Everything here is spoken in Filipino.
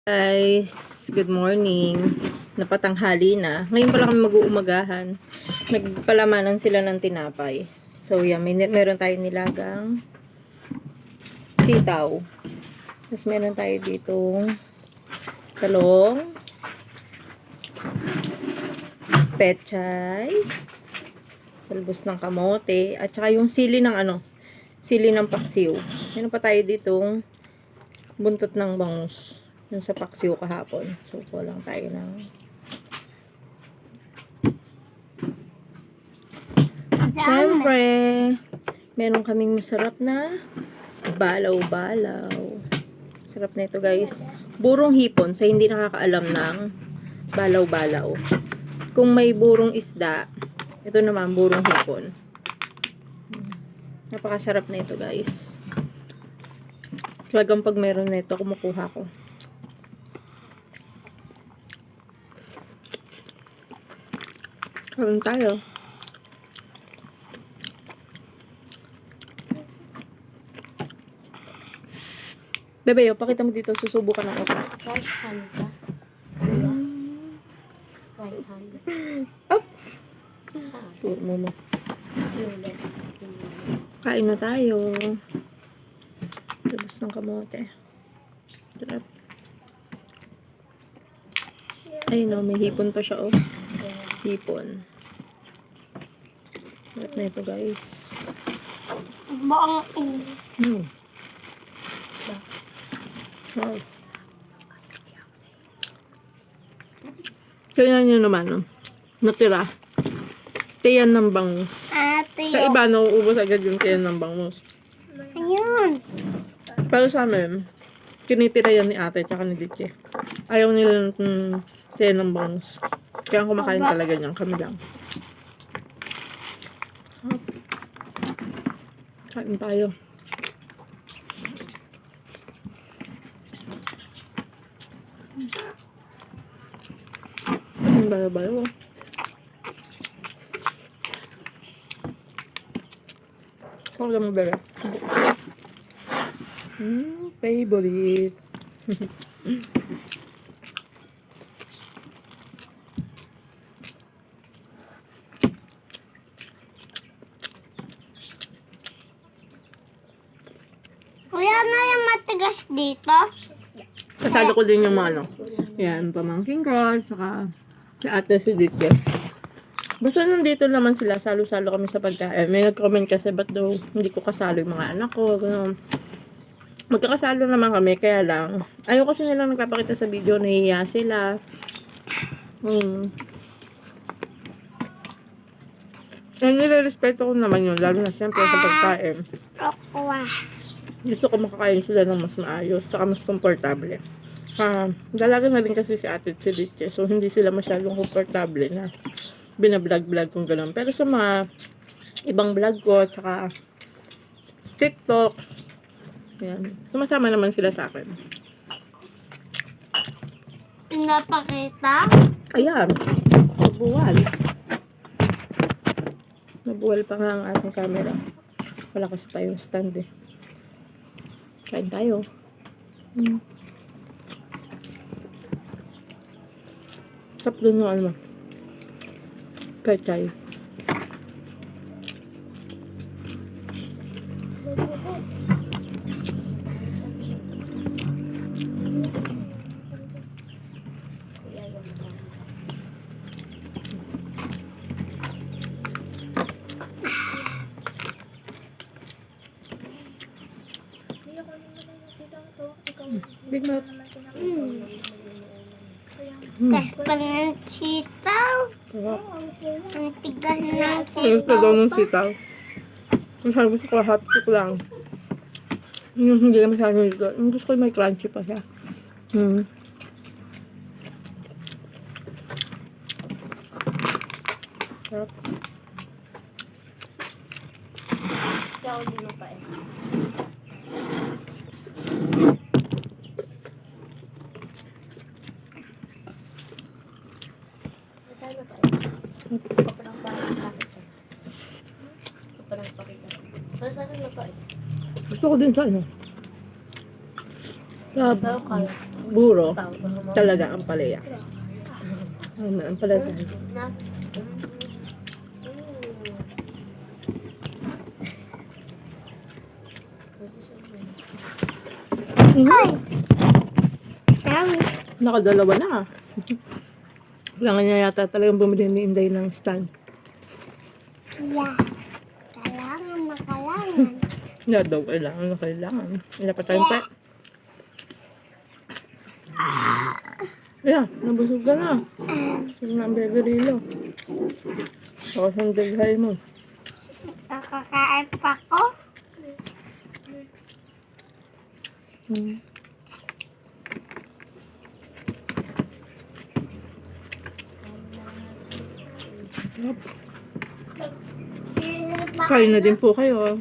Guys, good morning. Napatanghali na. Ngayon pala kami mag-uumagahan. Nagpalamanan sila ng tinapay. So, yan. Meron tayong nilagang sitaw. Tapos meron tayo ditong talong, pechay, talbos ng kamote, at saka yung sili ng sili ng paksiw. Meron pa tayo ditong buntot ng bangus. Yung sa paksiw kahapon. So, kulang tayo ng siyempre, meron kaming masarap na balaw-balaw. Sarap na ito, guys. Burong hipon sa hindi nakakaalam ng balaw-balaw. Kung may burong isda, ito naman burong hipon. Napakasarap na ito, guys. Talagang pag meron na ito, kumukuha ko. Kain tayo. Bebe, pakita mo dito. Susubukan ng okra. Right hand ka. Right hand. Up! Puro mo. Kain na tayo. Labas ng kamote. Sarap. Ayun o, may hipon pa siya o. Hipon. Sarap na ito, guys. Bang. Wow. Kaya nyo naman, no? Natira. Tiyan ng bangus. Ate. Sa iba, nauubos agad yung tiyan ng bangus. Ayun. Pero sa amin, tinitira yan ni ate tsaka ni Diche. Ayaw nila ng tiyan ng bangus. Kaya ang kumakain talaga niyan, kami lang. Kain tayo. Ang bayo-bayo. Huwag mo bebe. Favorite. Kuya, ano yung matigas dito? Kasalo ko din yung mga yan, pamangking ko, saka si ate si Diche. Basta nandito naman sila, salo-salo kami sa pagkain. May nag-comment kasi, ba't daw hindi ko kasalo yung mga anak ko, gano'n. Magkakasalo naman kami, kaya lang. Ayaw kasi nilang nagpapakita sa video, nahihiya sila. Nire-respeto ko naman yun, lalo na siyempre sa pagkain. Aqua. Gusto ko makakain sila ng mas maayos, saka mas komportable. Dalaga na rin kasi si ate at si Diche, so hindi sila masyadong komportable na binablog-vlog kung gano'n. Pero sa mga ibang vlog ko, saka TikTok, yan, sumasama naman sila sa akin. Pinapakita? Ayan, nabuwal. Nabuwal pa nga ang ating camera. Wala kasi tayong stand eh. Kain tayo. Tap dun yung pechay. Big Mac. Kaspa ng sitaw. Sarap. Ang tigas ng Gusto daw ng sitaw. Masyadong gusto ko hot cook lang. Yung hindi na masyadong dito. Yung gusto ko may crunchy pa siya. Sarap. Ikaw din pa eh. Nasaan na pa eh? Parang pakita. Parang pakita. Nasaan na pa eh? Gusto ko din sa Pero kaya. buro, talaga ang palaya. Ang palaya. Na. Ay! Sorry. Nakadalawa na. Kailangan niya yata talagang bumili ni Inday ng stand. Yeah. Kailangan na kailangan. Hindi daw, kailangan na kailangan. Wala pa tayong pa. Yeah, nabusog ka na. Sige na ang bebe rilo. Saka sandalhay mo. Nakakain pa ko. Hmm. Kain na din po kayo.